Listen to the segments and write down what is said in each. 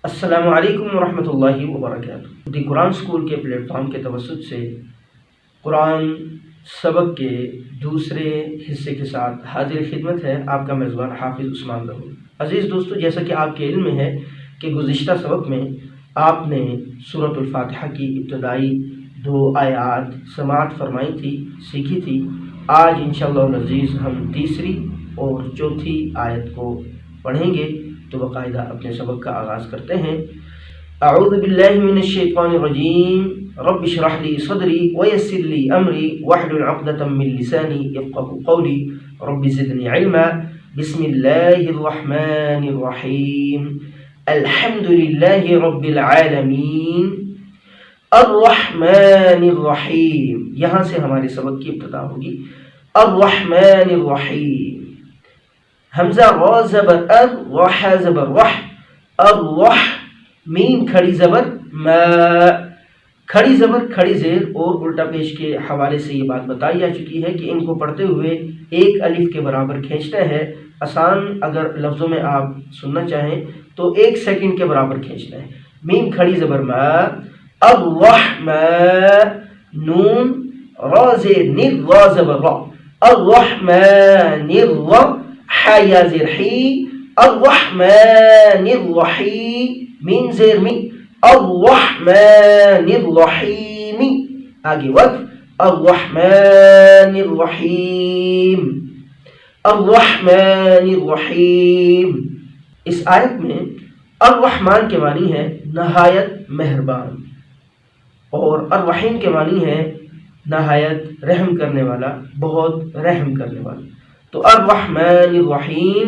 السلام علیکم ورحمۃ اللہ وبرکاتہ۔ دی قرآن اسکول کے پلیٹ فارم کے توسط سے قرآن سبق کے دوسرے حصے کے ساتھ حاضر خدمت ہے آپ کا میزبان حافظ عثمان ظہور۔ عزیز دوستو، جیسا کہ آپ کے علم میں ہے کہ گزشتہ سبق میں آپ نے سورۃ الفاتحہ کی ابتدائی 2 آیات سماعت فرمائی تھی، سیکھی تھی۔ آج انشاءاللہ العزیز ہم تیسری اور چوتھی آیت کو پڑھیں گے، تو باقاعدہ اپنے سبق کا آغاز کرتے ہیں۔ اعوذ باللہ من الشیطان الرجیم، رب اشرح لی صدری ویسر لی امری واحلل عقدۃ من لسانی یفقهوا قولی رب زدنی علما۔ بسم اللہ الرحمن الرحیم، الحمد للہ رب العالمین الرحمن الرحیم۔ یہاں سے ہمارے سبق کی ابتدا ہوگی۔ الرحمن الرحیم، حمزہ را زبر ار، رح زبر رح، الرح، میم کھڑی زبر ما، کھڑی زبر کھڑی زیر اور الٹا پیش کے حوالے سے یہ بات بتائی جا چکی ہے کہ ان کو پڑھتے ہوئے ایک الف کے برابر کھینچنا ہے۔ آسان اگر لفظوں میں آپ سننا چاہیں تو 1 سیکنڈ کے برابر کھینچنا ہے۔ میم کھڑی زبر ما، الرحمن، نون را زیر نر، را زبر را، الرحمن الرحیم، حیا زیر حی، الرحمن الرحیم، مین زیر می، الرحمن الرحیم، آگے وقف، الرحمن الرحیم، الرحمن الرحیم۔ اس آیت میں الرحمن کے معنی ہے نہایت مہربان، اور الرحیم کے معنی ہے نہایت رحم کرنے والا، بہت رحم کرنے والا۔ تو الرحمن الرحیم،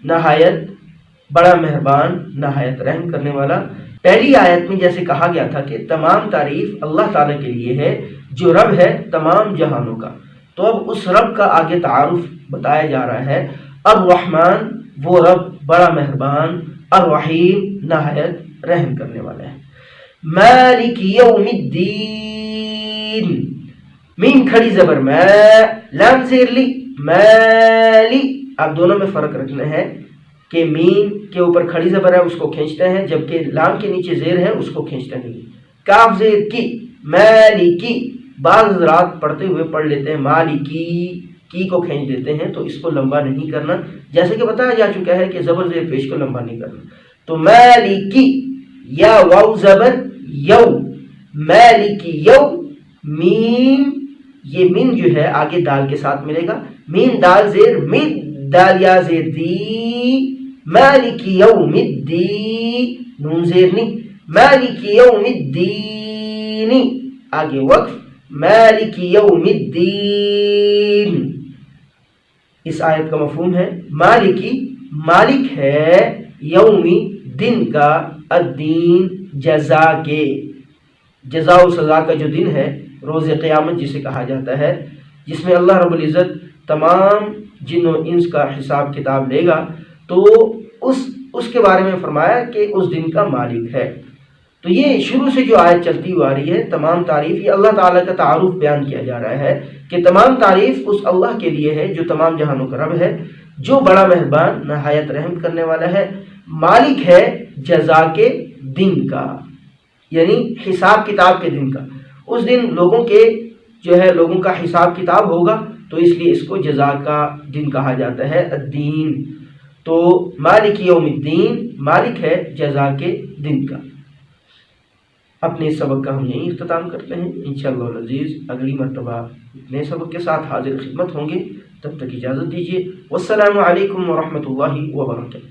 نہایت بڑا مہربان، نہایت رحم کرنے والا۔ پہلی آیت میں جیسے کہا گیا تھا کہ تمام تعریف اللہ تعالیٰ کے لیے ہے جو رب ہے تمام جہانوں کا، تو اب اس رب کا آگے تعارف بتایا جا رہا ہے۔ الرحمن وہ رب بڑا مہربان، الرحیم نہایت رحم کرنے والا ہے۔ مالک یوم الدین، میم کھڑی زبر ما، لام زیر لی، مالی۔ اب دونوں میں فرق رکھنا ہے کہ میم کے اوپر کھڑی زبر ہے، اس کو کھینچتے ہیں، جبکہ لام کے نیچے زیر ہے، اس کو کھینچتے نہیں۔ کاف زیر کی، مالکی، بعض حضرات پڑھتے ہوئے پڑھ لیتے ہیں مالکی، کی کو کھینچ دیتے ہیں، تو اس کو لمبا نہیں کرنا، جیسے کہ بتایا جا چکا ہے کہ زبر زیر پیش کو لمبا نہیں کرنا۔ تو مالکی، یا واو زبر یو، مالکی یو، میم، یہ میم جو ہے آگے دال کے ساتھ ملے گا، میم دال زیر مد، دال یا زیر دی، مالک یوم الدین، نون زیر نی، مالک یوم الدین، آگے وقف، مالک یوم الدین۔ اس آیت کا مفہوم ہے مالکی، مالک ہے، یومی، دن کا، الدین، جزا کے، جزا و سزا کا جو دن ہے، روز قیامت جسے کہا جاتا ہے، جس میں اللہ رب العزت تمام جن و انس کا حساب کتاب لے گا، تو اس کے بارے میں فرمایا کہ اس دن کا مالک ہے۔ تو یہ شروع سے جو آیت چلتی ہوئی آ رہی ہے، تمام تعریف، یہ اللہ تعالیٰ کا تعارف بیان کیا جا رہا ہے کہ تمام تعریف اس اللہ کے لیے ہے جو تمام جہانوں کا رب ہے، جو بڑا مہربان، نہایت رحم کرنے والا ہے، مالک ہے جزا کے دن کا، یعنی حساب کتاب کے دن کا۔ اس دن لوگوں کے جو ہے لوگوں کا حساب کتاب ہوگا، تو اس لیے اس کو جزا کا دن کہا جاتا ہے، الدین۔ تو مالک یوم الدین، مالک ہے جزا کے دن کا۔ اپنے سبق کا ہم یہیں اختتام کرتے ہیں۔ انشاءاللہ العزیز اگلی مرتبہ نئے سبق کے ساتھ حاضر خدمت ہوں گے، تب تک اجازت دیجیے۔ والسلام علیکم ورحمۃ اللہ وبرکاتہ۔